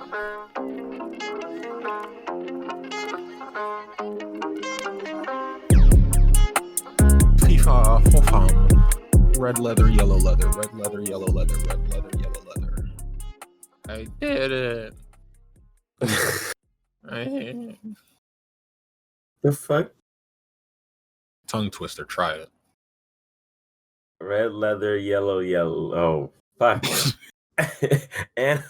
FIFA Hofam. Red leather, yellow leather, red leather, yellow leather, red leather, yellow leather. I did it. The fuck? Tongue twister, try it. Red leather, yellow. Oh, fuck. and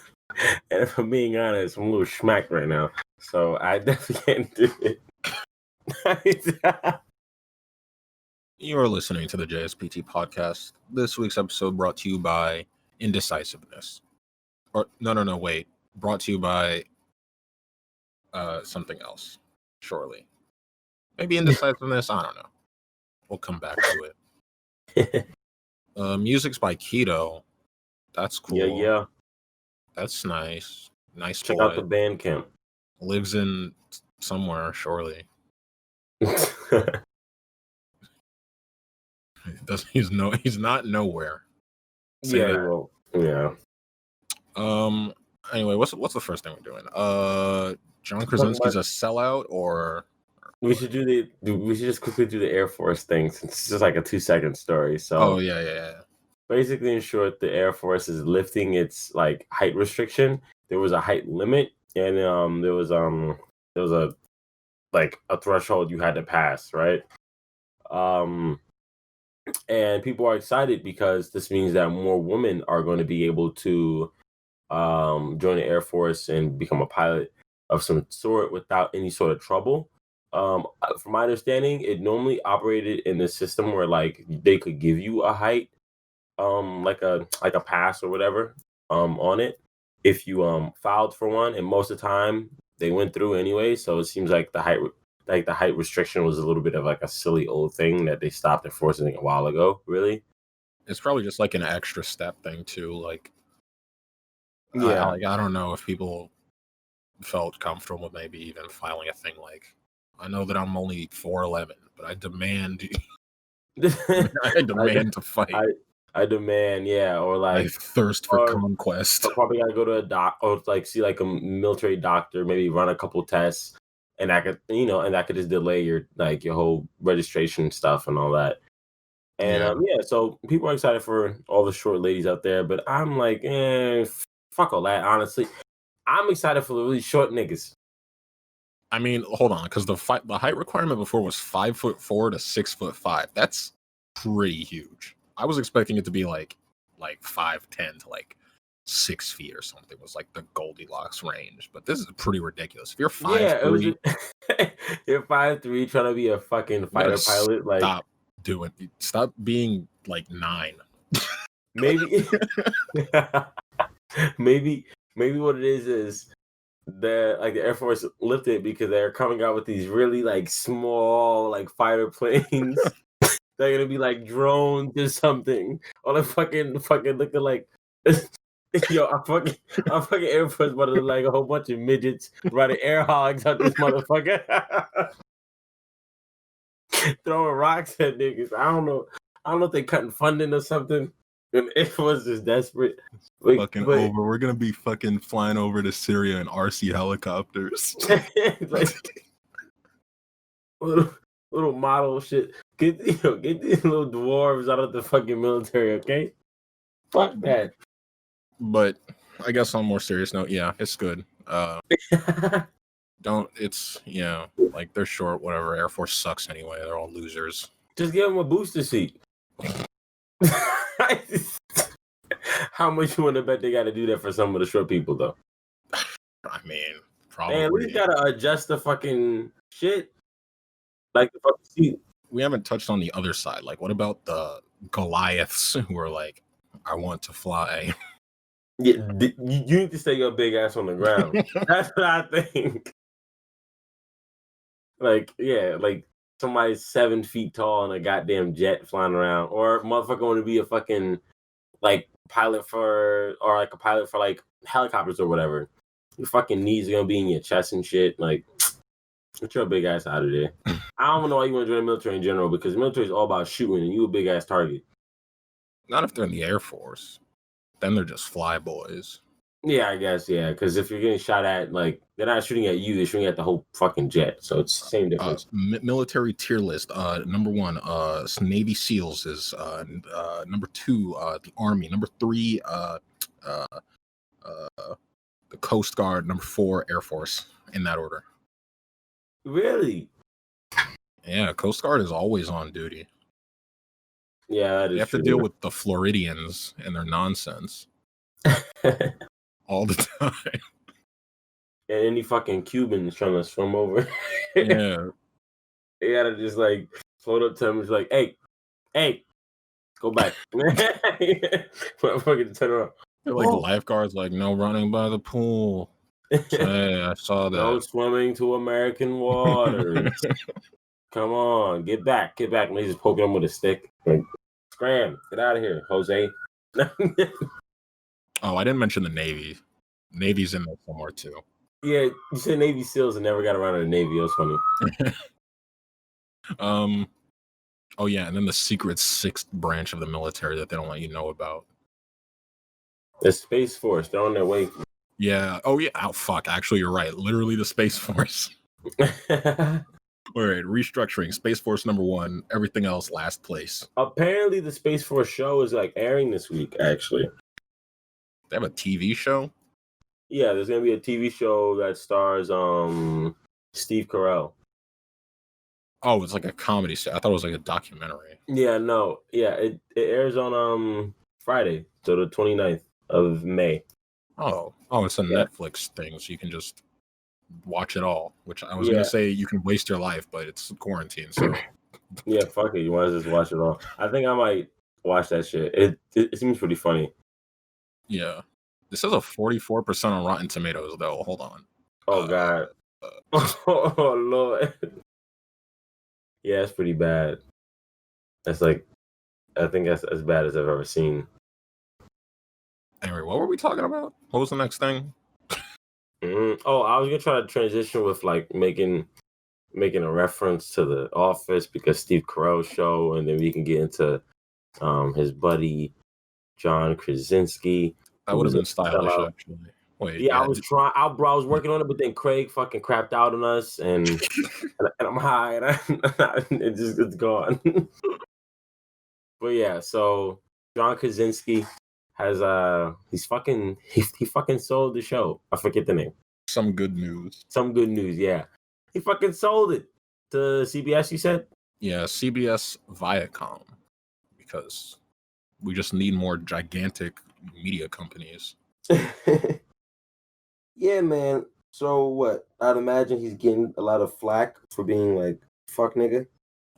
if I'm being honest, I'm a little smacked right now. So I definitely can't do it. You are listening to the JSPT podcast. This week's episode brought to you by indecisiveness. Or no, wait. Brought to you by something else. Surely. Maybe indecisiveness, I don't know. We'll come back to it. Music's by Kiedo. That's cool. Yeah. That's nice. Nice Check boy. out the Bandcamp. Lives in somewhere, surely. He's not nowhere. Say yeah, that. well, yeah. Anyway, what's the first thing we're doing? John Krasinski's a sellout, or we should just quickly do the Air Force thing since it's just like a 2-second story. So yeah. Basically, in short, the Air Force is lifting its like height restriction. There was a height limit, and there was a threshold you had to pass, right? And people are excited because this means that more women are going to be able to join the Air Force and become a pilot of some sort without any sort of trouble. From my understanding, it normally operated in the system where like they could give you a height, like a pass or whatever, on it if you filed for one, and most of the time they went through anyway. So it seems like the height restriction was a little bit of like a silly old thing that they stopped enforcing a while ago. Really, it's probably just like an extra step thing too. Like, yeah, I don't know if people felt comfortable with maybe even filing a thing like, I know that I'm only 4'11", but I demand I demand to fight. I demand, yeah, or like I thirst for conquest. I probably gotta go to a doc or like see like a military doctor, maybe run a couple tests, and that could just delay your whole registration stuff and all that. And so people are excited for all the short ladies out there, but I'm like, fuck all that. Honestly, I'm excited for the really short niggas. I mean, hold on, because the height requirement before was 5'4" to 6'5". That's pretty huge. I was expecting it to be like 5'10" to like 6 feet or something was like the Goldilocks range, but this is pretty ridiculous. If you're 5'3", you're 5'3", trying to be a fucking fighter pilot. Like, stop being like 9. Maybe, maybe what it is that like the Air Force lifted because they're coming out with these really like small like fighter planes. They're gonna be like drones or something, or like fucking looking like yo, I'm fucking Air Force about to look like a whole bunch of midgets riding air hogs out this motherfucker, throwing rocks at niggas. I don't know if they cutting funding or something. And Air Force is desperate. Over. We're gonna be fucking flying over to Syria in RC helicopters. Like, little model shit. Get these little dwarves out of the fucking military, okay? Fuck that. But I guess on a more serious note, yeah, it's good. Like they're short, whatever. Air Force sucks anyway. They're all losers. Just give them a booster seat. How much you want to bet they got to do that for some of the short people, though? I mean, probably. Man, we got to adjust the fucking shit. Like the fucking seat. We haven't touched on the other side. Like, what about the Goliaths who are like, I want to fly? Yeah, you need to stay your big ass on the ground. That's what I think. Like, yeah, like somebody's 7 feet tall in a goddamn jet flying around, or motherfucker want to be a fucking like pilot for like helicopters or whatever. Your fucking knees are gonna be in your chest and shit. Like, get your big ass out of there. I don't know why you want to join the military in general, because the military is all about shooting and you a big ass target. Not if they're in the Air Force. Then they're just fly boys. Yeah, I guess, yeah. Because if you're getting shot at, like, they're not shooting at you, they're shooting at the whole fucking jet. So it's the same difference. Military tier list. Number one, Navy SEALs is number two, the Army. Number three, uh, the Coast Guard. Number four, Air Force. In that order. Really? Yeah, Coast Guard is always on duty. Yeah, that They is have true. to deal with the Floridians and their nonsense all the time. And any fucking Cubans trying to swim over. Yeah. They gotta just like float up to them and just like, hey, go back. Motherfucker, turn around. They're like lifeguards, like, no running by the pool. Hey, I saw that. No swimming to American waters. Come on, get back. And they just poking him with a stick. Like, scram, get out of here, Jose. Oh, I didn't mention the Navy. Navy's in there somewhere too. Yeah, you said Navy SEALs and never got around to the Navy. It was funny. Oh yeah, and then the secret sixth branch of the military that they don't let you know about. The Space Force, they're on their way. Yeah. Oh yeah. Oh fuck. Actually, you're right. Literally the Space Force. All right. Restructuring. Space Force number one. Everything else last place. Apparently, the Space Force show is like airing this week. Actually, they have a TV show. Yeah, there's gonna be a TV show that stars Steve Carell. Oh, it's like a comedy show. I thought it was like a documentary. Yeah, no. Yeah, it airs on Friday, so the 29th of May. Oh, it's a Netflix thing, so you can just watch it all. Which I was gonna say you can waste your life, but it's quarantine, so yeah, fuck it. You want to just watch it all? I think I might watch that shit. It seems pretty funny. Yeah, this has a 44% on Rotten Tomatoes, though. Hold on. Oh god. Oh lord. Yeah, it's pretty bad. That's like, I think that's as bad as I've ever seen. Anyway, what were we talking about? What was the next thing? Oh, I was gonna try to transition with like making a reference to The Office because Steve Carell's show, and then we can get into his buddy John Krasinski. That would have been stylish, actually. Wait, yeah, I was trying. I was working on it, but then Craig fucking crapped out on us, and and I'm high, and it's gone. But yeah, so John Krasinski has he fucking sold the show. I forget the name. Some good news. Yeah. He fucking sold it to CBS, you said? Yeah, CBS Viacom, because we just need more gigantic media companies. Yeah, man. So what? I'd imagine he's getting a lot of flack for being like, fuck nigga.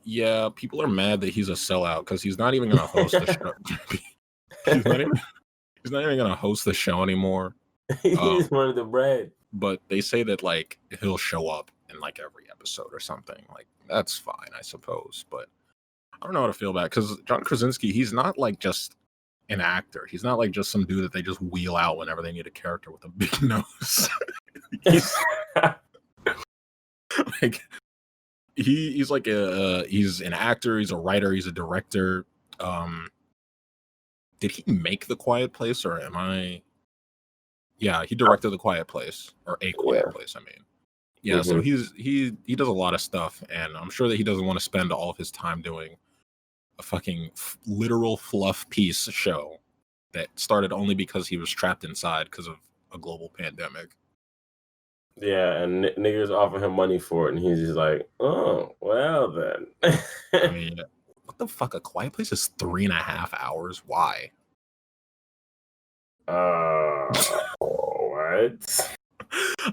Yeah, people are mad that he's a sellout because he's not even gonna host the show. he's not even gonna host the show anymore. He just wanted the bread. But they say that like he'll show up in like every episode or something. Like that's fine, I suppose. But I don't know how to feel about it because John Krasinski, he's not like just an actor. He's not like just some dude that they just wheel out whenever they need a character with a big nose. he's like he's like he's an actor, he's a writer, he's a director. Did he make The Quiet Place, or am I? Yeah, he directed The Quiet Place, or A Quiet Place, I mean. Yeah, so he does a lot of stuff, and I'm sure that he doesn't want to spend all of his time doing a fucking literal fluff piece show that started only because he was trapped inside because of a global pandemic. Yeah, and niggas offer him money for it, and he's just like, oh, well then. I mean, what the fuck? A Quiet Place is 3.5 hours? Why? What?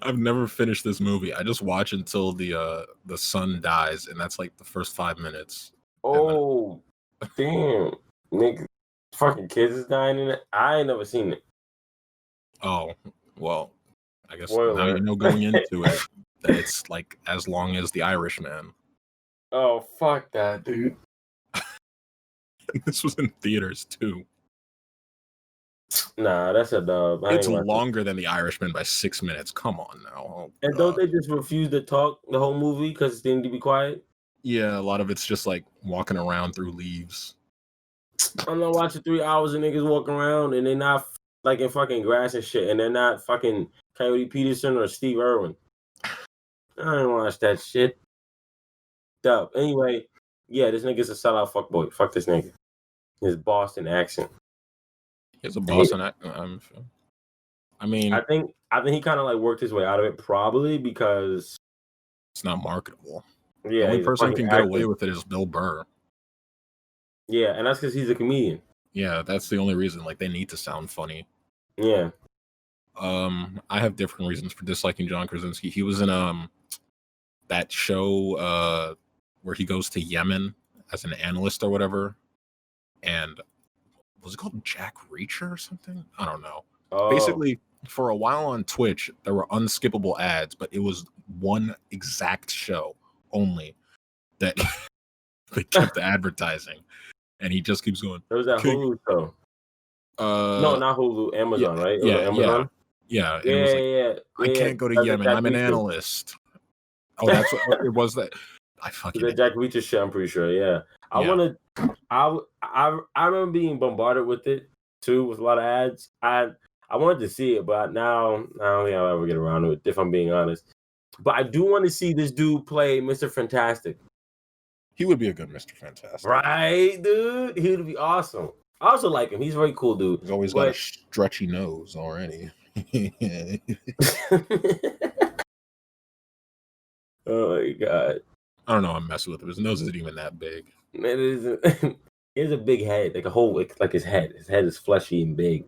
I've never finished this movie. I just watch until the son dies, and that's like the first 5 minutes. Oh, damn. Nigga, fucking kids is dying in it? I ain't never seen it. Oh, well, I guess now you know going into it that it's like as long as The Irishman. Oh, fuck that, dude. This was in theaters, too. Nah, that's a dub. It's longer than The Irishman by 6 minutes. Come on now. Oh, and don't they just refuse to talk the whole movie because they need to be quiet? Yeah, a lot of it's just like walking around through leaves. I'm not watching 3 hours of niggas walking around and they not like in fucking grass and shit, and they're not fucking Coyote Peterson or Steve Irwin. I don't watch that shit. Dub. Anyway, yeah, this nigga's a sellout fuckboy. Fuck this nigga. His Boston accent. He has a Boston accent. I mean, I think he kind of like worked his way out of it, probably because it's not marketable. Yeah, the only person who can get away with it is Bill Burr. Yeah, and that's because he's a comedian. Yeah, that's the only reason. Like, they need to sound funny. Yeah. I have different reasons for disliking John Krasinski. He was in that show where he goes to Yemen as an analyst or whatever, and was it called Jack Reacher or something? I don't know. Oh. Basically, for a while on Twitch, there were unskippable ads, but it was one exact show only that they kept advertising, and he just keeps going. There was that Hulu show. No, not Hulu. Amazon, right? Amazon. Yeah. I can't go to Yemen. I'm an analyst. Oh, that's what it was. That I fucking the Jack Reacher shit. I'm pretty sure. Yeah. I remember being bombarded with it too, with a lot of ads. I wanted to see it, but now I don't think I'll ever get around to it, if I'm being honest. But I do want to see this dude play Mr. Fantastic. He would be a good Mr. Fantastic. Right, dude? He would be awesome. I also like him. He's a very cool dude. He's always got a stretchy nose already. Oh my god. I don't know. I'm messing with him. His nose isn't even that big. It isn't. He has a big head, like a whole, like his head. His head is fleshy and big.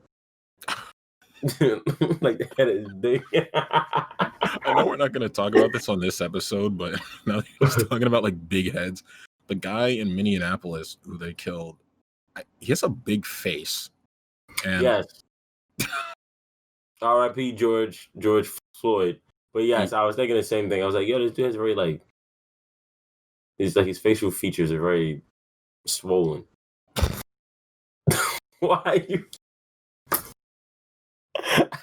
Like the head is big. I know we're not going to talk about this on this episode, but now that he's talking about like big heads, the guy in Minneapolis who they killed, he has a big face. And yes. R.I.P. George Floyd. But yes, I was thinking the same thing. I was like, yo, this dude has very like, his facial features are very swollen. Why are you?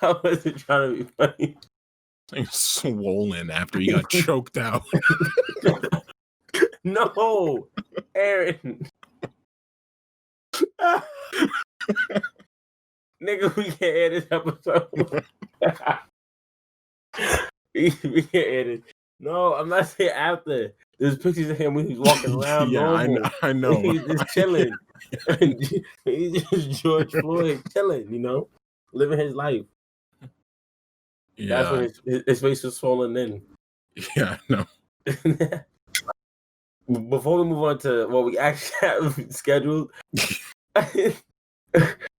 I wasn't trying to be funny. He's swollen after he got choked out. No, Aaron. Nigga, we can't end this episode. we can't end it. No, I'm not saying after. There's pictures of him when he's walking around. Yeah, I know. He's just chilling. He's just George Floyd chilling, living his life. Yeah. That's when his face was swollen in. Yeah, I know. Before we move on to what we actually have scheduled,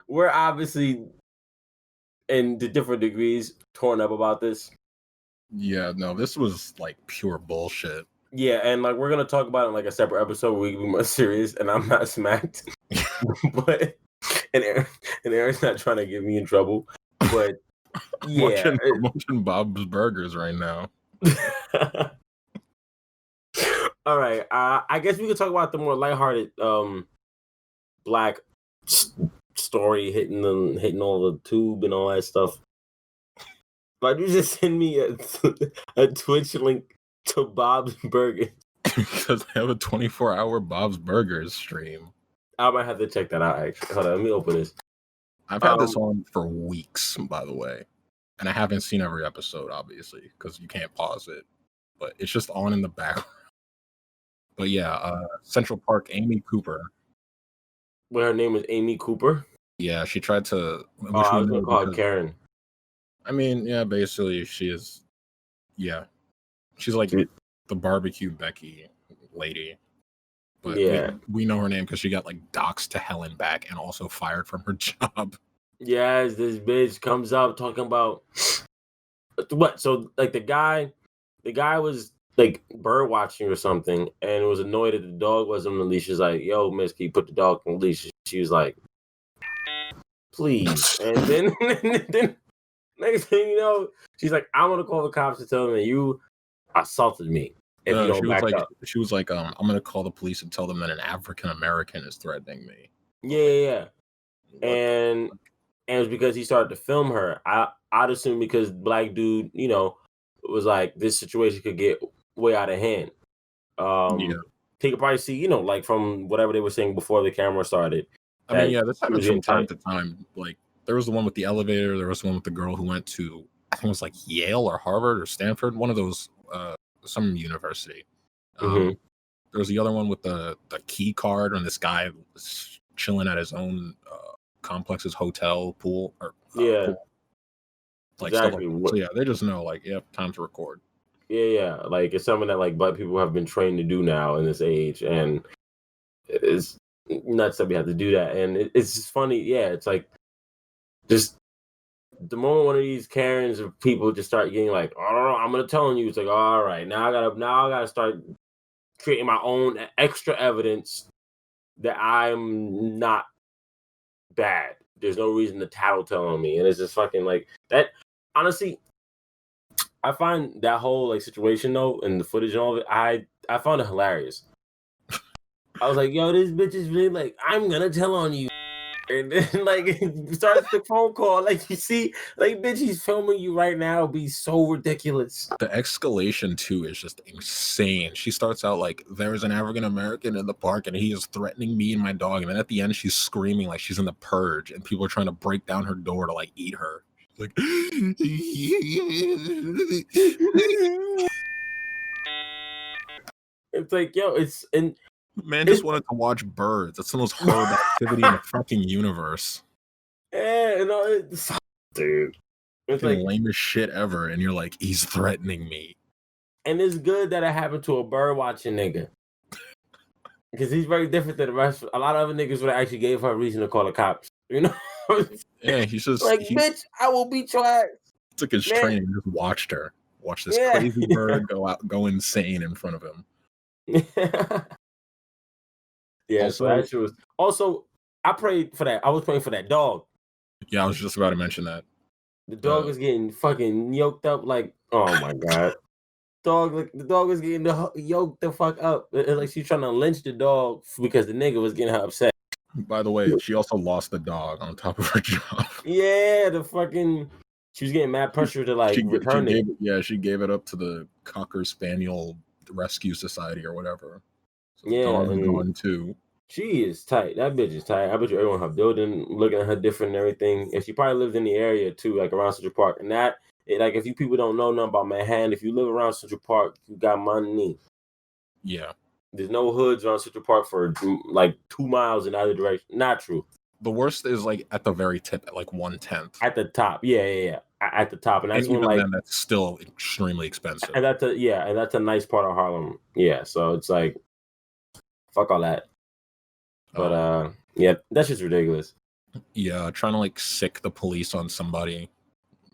we're obviously in the different degrees torn up about this. Yeah, no, this was like pure bullshit. Yeah, and like we're gonna talk about it in like a separate episode where we can be more serious, and I'm not smacked. But Aaron's not trying to get me in trouble. But yeah, I'm watching Bob's Burgers right now. All right, I guess we could talk about the more lighthearted black story hitting all the tube and all that stuff. But you just send me a Twitch link to Bob's Burgers. Because they have a 24-hour Bob's Burgers stream. I might have to check that out, actually. Hold on, let me open this. I've had this on for weeks, by the way. And I haven't seen every episode, obviously, because you can't pause it. But it's just on in the background. But yeah, Central Park, Amy Cooper. Well, her name is Amy Cooper? Yeah, she tried to... I was going to call her Karen. I mean, yeah, basically she is... Yeah. She's like the barbecue Becky lady. But yeah, we know her name because she got like doxxed to hell and back and also fired from her job. Yes, this bitch comes up talking about what? So like the guy was like bird watching or something and was annoyed that the dog wasn't on the leash. She's like, yo, miss, can you put the dog on the leash? She was like, please. And then next thing you know, she's like, I want to call the cops to tell them that you assaulted me. If you don't back up. She was like, I'm going to call the police and tell them that an African American is threatening me. Yeah. And it was because he started to film her. I'd assume because black dude, was like, this situation could get way out of hand. He could probably see, like from whatever they were saying before the camera started. I mean, yeah, this happens from time to time. Like There was the one with the elevator. There was the one with the girl who went to, I think it was like Yale or Harvard or Stanford, one of those, some university. Mm-hmm. There was the other one with the key card, and this guy was chilling at his own complex's hotel pool or Yeah, pool, like stuff like exactly. that. So yeah, they just know like, yep, time to record. Yeah. Like it's something that like black people have been trained to do now in this age, and it's nuts that we have to do that. And it's just funny. Yeah, it's like just the moment one of these Karens of people just start getting like, oh, I'm gonna tell on you. It's like, all right, now I gotta start creating my own extra evidence that I'm not bad. There's no reason to tattletale on me, and it's just fucking like that. Honestly, I find that whole like situation though, and the footage and all of it, I found it hilarious. I was like, yo, this bitch is really like, I'm gonna tell on you. And then like starts the phone call. Like you see, like bitch, he's filming you right now. It'd be so ridiculous. The escalation too is just insane. She starts out like, there's an African American in the park and he is threatening me and my dog. And then at the end, she's screaming like she's in the purge and people are trying to break down her door to like eat her. She's like, It's like, yo, it's and man just wanted to watch birds. That's the most horrible activity in the fucking universe. yeah, no, it's, dude. It's Fucking like lamest shit ever. And you're like, he's threatening me. and it's good that it happened to a bird watching nigga. Because he's very different than the rest. A lot of other niggas would have actually gave her a reason to call the cops. You know? Yeah, he's just like, he bitch, I will beat your ass. took his Man. training and just watched her. Watch this Yeah. crazy bird go insane in front of him. Yeah, Also, so that shit was also I prayed for that. I was praying for that dog. yeah, I was just about to mention that. The dog was getting fucking yoked up like, oh my god. The dog was getting yoked the fuck up. Like she's trying to lynch the dog because the nigga was getting her upset. By the way, she also lost the dog on top of her job. Yeah, she was getting mad pressure to like return it. She gave it up to the Cocker Spaniel Rescue Society or whatever. So the Yeah, dog is and gone too. she is tight. That bitch is tight. I bet you everyone in her building looking at her different and everything. And she probably lived in the area too, like around Central Park. And that, like, if you people don't know nothing about Manhattan, if you live around Central Park, you got money. Yeah. There's no hoods around Central Park for like 2 miles in either direction. Not true. The worst is like at the very tip at like 1/10. At the top. Yeah. At the top. And that's when even like then that's still extremely expensive. and that's a nice part of Harlem. Yeah. So it's like fuck all that. But yeah, that's just ridiculous. Yeah, trying to like sick the police on somebody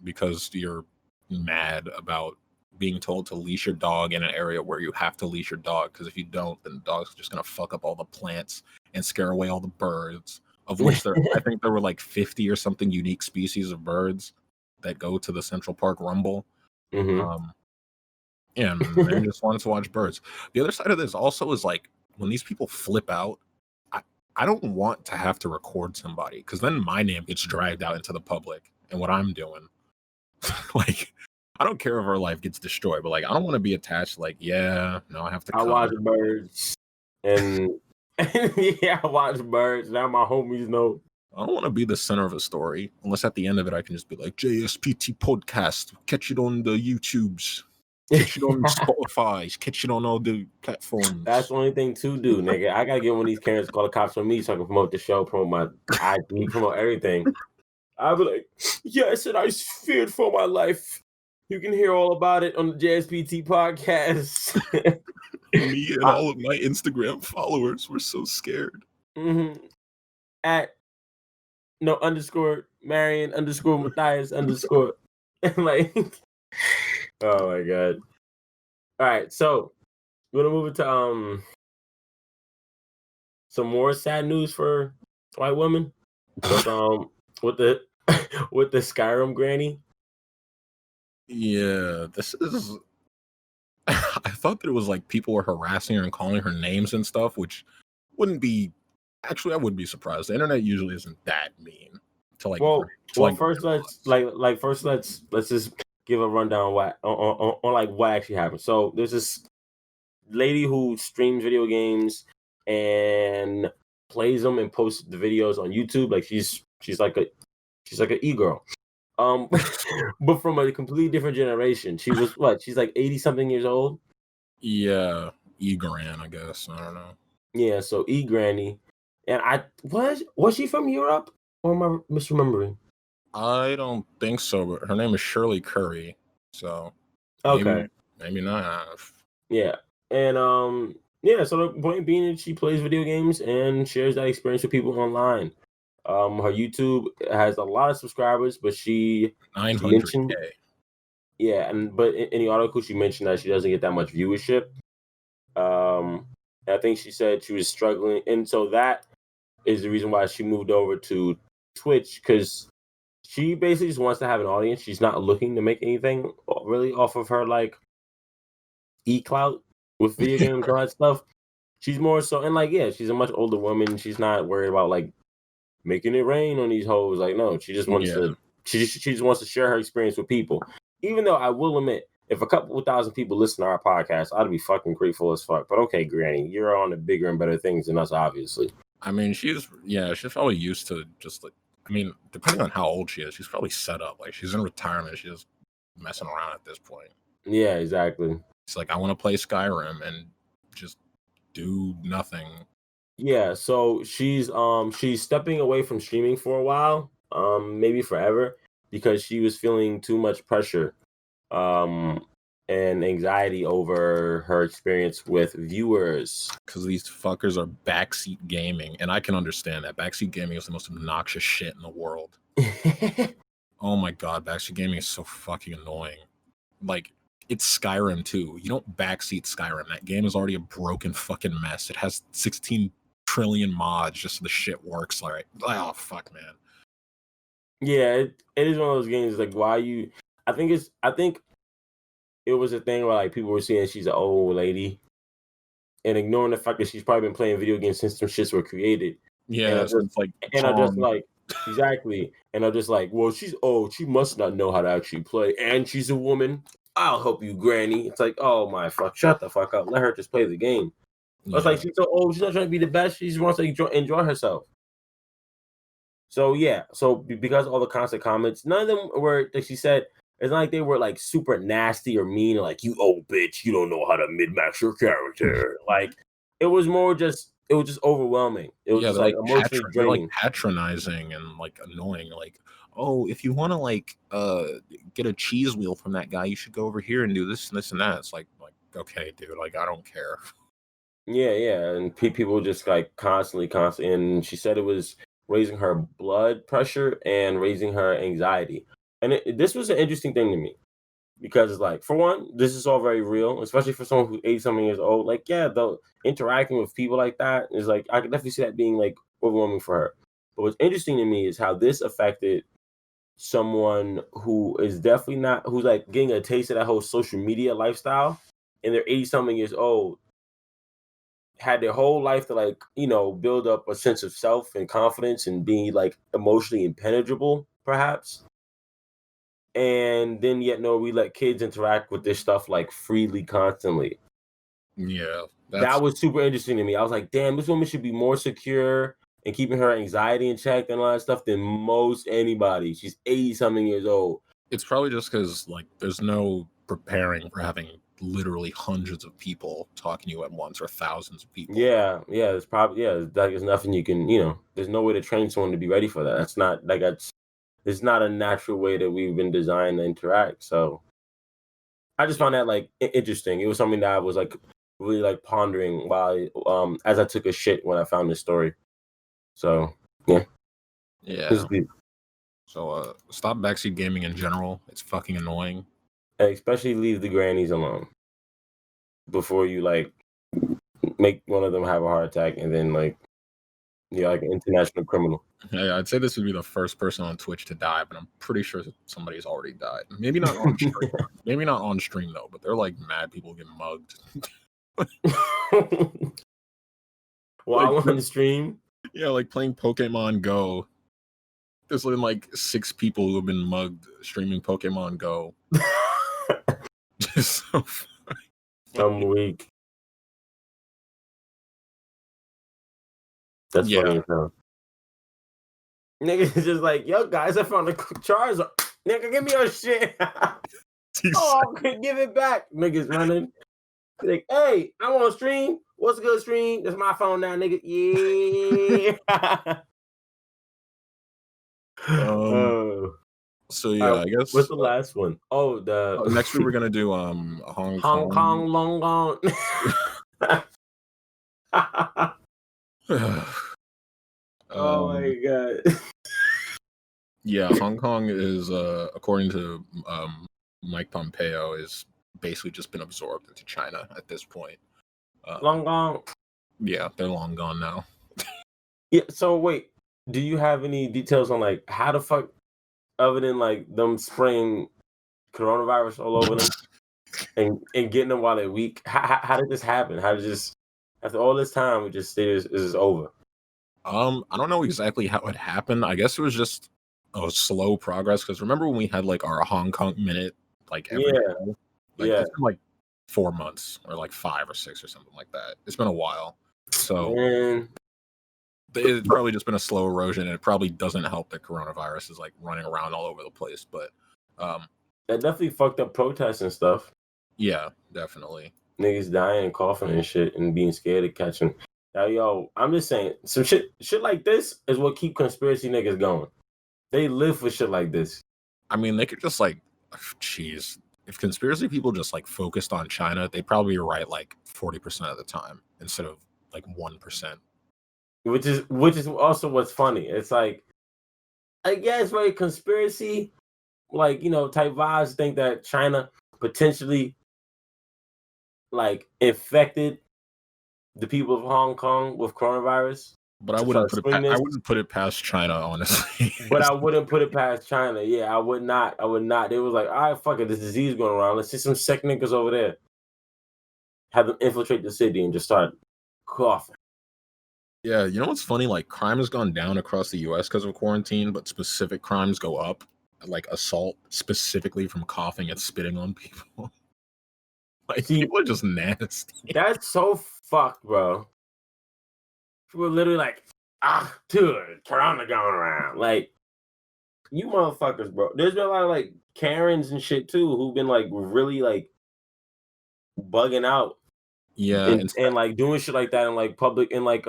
because you're mad about being told to leash your dog in an area where you have to leash your dog, because if you don't, then the dog's just gonna fuck up all the plants and scare away all the birds, of which I think there were like 50 or something unique species of birds that go to the Central Park Rumble. Mm-hmm. And man just wanted to watch birds. The other side of this also is like when these people flip out, I don't want to have to record somebody because then my name gets dragged out into the public and what I'm doing. Like, I don't care if our life gets destroyed, but like, I don't want to be attached. Like, yeah, no, I have to. I watch birds, and yeah, I watch birds. Now my homies know. I don't want to be the center of a story unless at the end of it I can just be like JSPT podcast. Catch it on the YouTubes. Catch it on Spotify. Catch it on all the platforms. That's the only thing to do, nigga. I gotta get one of these Karens to call the cops on me so I can promote the show, promote my ID, promote everything. I'll be like, yes, and I feared for my life. You can hear all about it on the JSPT podcast. Me and all of my Instagram followers were so scared. Mm-hmm. At Marion Matthias like, oh my god. All right, so we're gonna move into some more sad news for white women. With the Skyrim granny. Yeah, this is. I thought that it was like people were harassing her and calling her names and stuff, which wouldn't be. Actually, I would be surprised. The internet usually isn't that mean to like. First let's just give a rundown on like what actually happened. So there's this lady who streams video games and plays them and posts the videos on YouTube. Like she's like She's like an e-girl. But from a completely different generation. She was what? She's like 80 something years old. Yeah, Egran, I guess. I don't know. Yeah, so e-granny. And I was she from Europe? Or am I misremembering? I don't think so, but her name is Shirley Curry. So Okay. maybe not. Yeah. And yeah, so the point being that she plays video games and shares that experience with people online. Her YouTube has a lot of subscribers, but she 900K. mentioned but in the article she mentioned that she doesn't get that much viewership. I think she said she was struggling, and so that is the reason why she moved over to Twitch, because she basically just wants to have an audience. She's not looking to make anything really off of her like e-clout with video games and all that stuff. She's more so, and like, yeah, she's a much older woman. She's not worried about like making it rain on these hoes. Like, no, she just wants to. She just wants to share her experience with people. Even though I will admit, if a couple thousand people listen to our podcast, I'd be fucking grateful as fuck. But okay, Granny, you're on to bigger and better things than us, obviously. I mean, she's probably used to just like, I mean, depending on how old she is, she's probably set up. Like, she's in retirement. She's just messing around at this point. Yeah, exactly. It's like, I want to play Skyrim and just do nothing. Yeah, so she's stepping away from streaming for a while, maybe forever, because she was feeling too much pressure, and anxiety over her experience with viewers. Because these fuckers are backseat gaming, and I can understand that. Backseat gaming is the most obnoxious shit in the world. Oh my god, backseat gaming is so fucking annoying. Like, it's Skyrim too. You don't backseat Skyrim. That game is already a broken fucking mess. It has 16 trillion mods just so the shit works. Like, oh fuck, man. Yeah, it is one of those games. Like, why you? I think it was a thing where like people were saying she's an old lady, and ignoring the fact that she's probably been playing video games since some shits were created. Yeah, so it's like, and I'm just like, exactly. And I'm just like, well, she's old. She must not know how to actually play, and she's a woman. I'll help you, Granny. It's like, oh my fuck, shut the fuck up. Let her just play the game. Yeah. It's like she's so old. She's not trying to be the best. She just wants to enjoy herself. So yeah, so because of all the constant comments, none of them were, like she said, it's not like they were like super nasty or mean, or like, you old bitch, you don't know how to mid-max your character. Like, it was just overwhelming. It was just like emotionally draining. Like patronizing and like annoying. Like, oh, if you want to like get a cheese wheel from that guy, you should go over here and do this and this and that. It's like okay, dude, like, I don't care. Yeah, and people just like constantly, and she said it was raising her blood pressure and raising her anxiety. And this was an interesting thing to me, because it's like, for one, this is all very real, especially for someone who's 80-something years old. Like, yeah, the interacting with people like that is like, I can definitely see that being like overwhelming for her. But what's interesting to me is how this affected someone who is definitely not, who's like getting a taste of that whole social media lifestyle, and they're 80-something years old, had their whole life to like, build up a sense of self and confidence and being like emotionally impenetrable, perhaps. And then yet we let kids interact with this stuff like freely, constantly. Yeah, that was super interesting to me. I was like, damn, this woman should be more secure and keeping her anxiety in check and all that stuff than most anybody. She's 80-something years old. It's probably just because like there's no preparing for having literally hundreds of people talking to you at once, or thousands of people. Yeah, it's probably there's nothing you can, there's no way to train someone to be ready for that. That's not like it's not a natural way that we've been designed to interact. So I just found that like interesting. It was something that I was like really like pondering while as I took a shit when I found this story. So yeah. So stop backseat gaming in general. It's fucking annoying. And especially leave the grannies alone before you like make one of them have a heart attack and then like you're like an international criminal. Yeah, I'd say this would be the first person on Twitch to die, but I'm pretty sure somebody's already died. Maybe not on stream. Maybe not on stream though, but they're like mad people get mugged. While on the stream? Yeah, like playing Pokemon Go. There's been like 6 people who have been mugged streaming Pokemon Go. Just so funny. I'm weak. That's funny as hell. Niggas just like, yo, guys, I found the Charizard. Nigga, give me your shit. Oh, give it back. Niggas running. Like, hey, I'm on stream. What's a good stream? That's my phone now, nigga. Yeah. So yeah, I guess. What's the last one? Oh, the next we were gonna do Hong Kong long gone. Oh my god. Yeah, Hong Kong is according to Mike Pompeo is basically just been absorbed into China at this point. Long gone. Yeah, they're long gone now. Yeah, so wait, do you have any details on like how the fuck, other than like them spraying coronavirus all over them and getting them while they're weak? How did this happen? How did this, after all this time, it just is over? I don't know exactly how it happened. I guess it was just a slow progress. Because remember when we had like our Hong Kong minute, like every day? Like, yeah, it's been like 4 months or like 5 or 6 or something like that. It's been a while, so it's probably just been a slow erosion, and it probably doesn't help that coronavirus is like running around all over the place. But that definitely fucked up protests and stuff. Yeah, definitely. Niggas dying and coughing and shit and being scared of catching. Now, yo, I'm just saying, some shit like this is what keep conspiracy niggas going. They live for shit like this. I mean, they could just like, jeez, if conspiracy people just like focused on China, they'd probably be right like 40% of the time instead of like 1%. Which is also what's funny. It's like, I guess very conspiracy, like, you know, type vibes think that China potentially like infected the people of Hong Kong with coronavirus. But I wouldn't put it past China, honestly. But I wouldn't put it past China. Yeah, I would not. They was like, all right, fuck it, this disease going around. Let's see some sick niggas over there. Have them infiltrate the city and just start coughing. Yeah, you know what's funny? Like, crime has gone down across the U.S. because of quarantine, but specific crimes go up, like assault specifically from coughing and spitting on people. Like, people are just nasty. That's so fucked, bro. People are literally like, dude, corona going around. Like, you motherfuckers, bro. There's been a lot of like Karens and shit too who've been like really like bugging out. Yeah, and like doing shit like that in like public, in like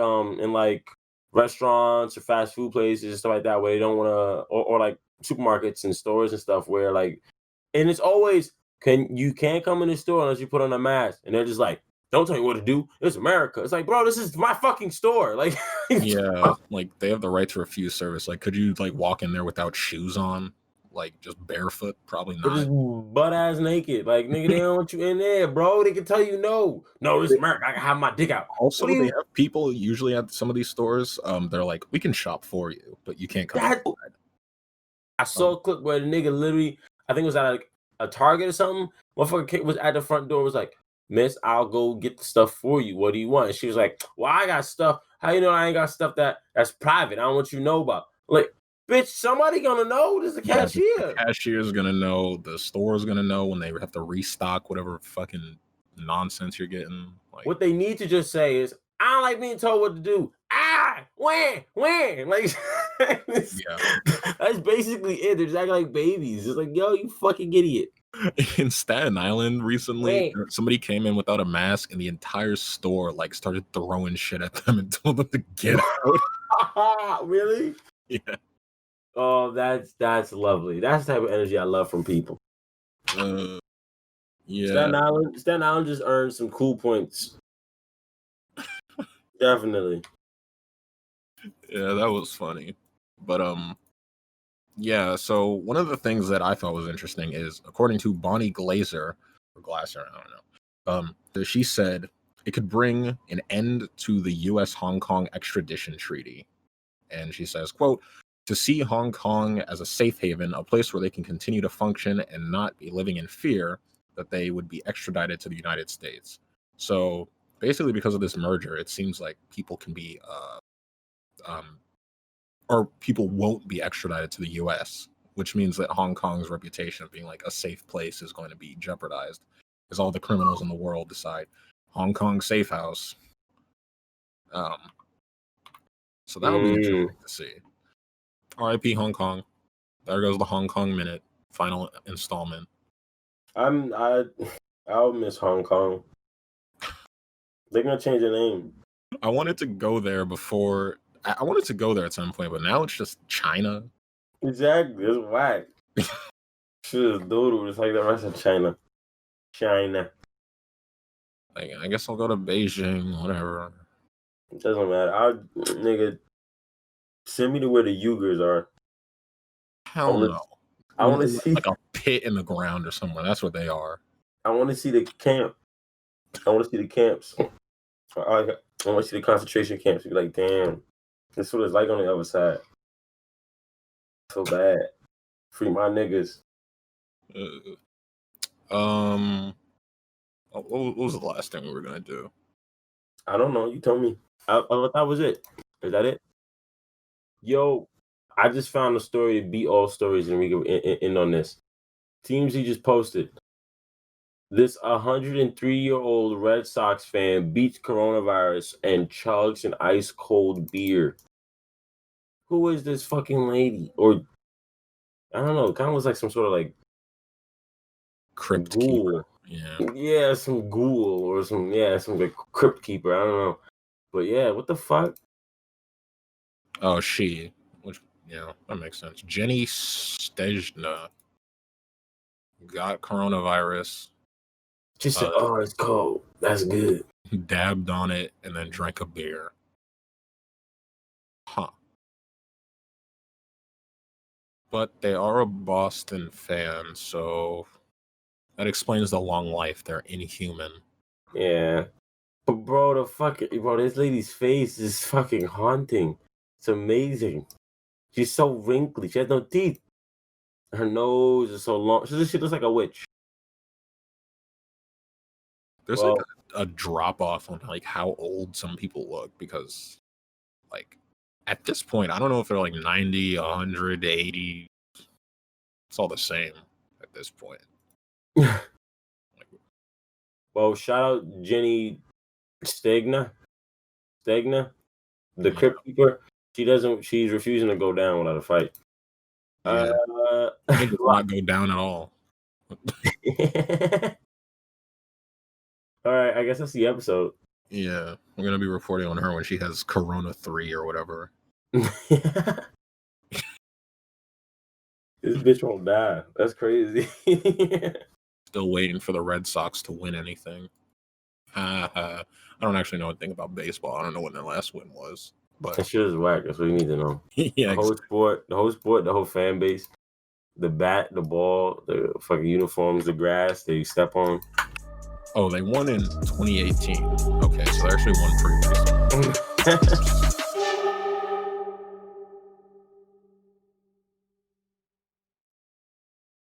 restaurants or fast food places and stuff like that, where they don't want to, or like supermarkets and stores and stuff, where like, and it's always, can't come in the store unless you put on a mask, and they're just like, don't tell me what to do. It's America. It's like, bro, this is my fucking store. Like, yeah, like they have the right to refuse service. Like, could you like walk in there without shoes on, like just barefoot? Probably not. Just butt ass naked. Like, nigga, they don't want you in there, bro. They can tell you no. No, this is America. I can have my dick out. Also, they have people usually at some of these stores. They're like, we can shop for you, but you can't come inside. I saw a clip where the nigga literally, I think it was at like a Target or something. Motherfucker was at the front door, was like, miss, I'll go get the stuff for you. What do you want? And she was like, well, I got stuff. How you know I ain't got stuff that's private? I don't want you to know about. Like, bitch, somebody gonna know. There's a cashier. The cashier's gonna know. The store's gonna know when they have to restock whatever fucking nonsense you're getting. Like, what they need to just say is, I don't like being told what to do. When? Like, yeah, that's basically it. They're just acting like babies. It's like, yo, you fucking idiot. In Staten Island recently, somebody came in without a mask, and the entire store like started throwing shit at them and told them to get out. Really? Yeah. Oh, that's lovely. That's the type of energy I love from people. Yeah. Staten Island just earned some cool points. Definitely. Yeah, that was funny. But yeah, so one of the things that I thought was interesting is, according to Bonnie Glaser, or Glasser, I don't know, she said it could bring an end to the U.S.-Hong Kong extradition treaty. And she says, quote, to see Hong Kong as a safe haven, a place where they can continue to function and not be living in fear that they would be extradited to the United States. So basically, because of this merger, it seems like people can be or people won't be extradited to the U.S., which means that Hong Kong's reputation of being like a safe place is going to be jeopardized, as all the criminals in the world decide Hong Kong safe house. So that'll be interesting to see. R.I.P. Hong Kong. There goes the Hong Kong Minute, final installment. I'll miss Hong Kong. They're gonna change the name. I wanted to go there before. I wanted to go there at some point, but now it's just China. Exactly, it's whack. Shit is doodle, just like the rest of China. Like, I guess I'll go to Beijing, whatever. It doesn't matter. Nigga, send me to where the Uyghurs are. Hell no. I want to see like a pit in the ground or somewhere. That's what they are. I want to see the camp. I want to see the camps. I want to see the concentration camps. Be like, damn, this is what it's like on the other side. So bad. Free my niggas. What was the last thing we were gonna do? I don't know. You told me. I thought that was it. Is that it? Yo, I just found a story to beat all stories, and we can end on this. TMZ just posted. This 103-year-old Red Sox fan beats coronavirus and chugs an ice cold beer. Who is this fucking lady? Or I don't know. It kind of looks like some sort of like Crypt ghoul. Keeper. Yeah, some ghoul or some like crypt keeper. I don't know. But yeah, what the fuck? Oh, which that makes sense. Jenny Stejna got coronavirus. Just said, "Oh, it's cold. That's good." Dabbed on it and then drank a beer. Huh. But they are a Boston fan, so that explains the long life. They're inhuman. Yeah. But bro, this lady's face is fucking haunting. It's amazing. She's so wrinkly. She has no teeth. Her nose is so long. She looks like a witch. There's like a drop off on like how old some people look because like at this point, I don't know if they're like 90, 100, 80. It's all the same at this point. Well, shout out Jenny Stegna, the crypt keeper. She's refusing to go down without a fight. Yeah. It does not go down at all. All right, I guess that's the episode. Yeah, we're gonna be reporting on her when she has Corona 3 or whatever. This bitch won't die. That's crazy. Still waiting for the Red Sox to win anything. I don't actually know anything about baseball. I don't know when their last win was. But that shit is whack. That's what you need to know. Yeah, the whole sport, the whole fan base, the bat, the ball, the fucking uniforms, the grass that you step on. Oh, they won in 2018. Okay, so they actually won pretty recently.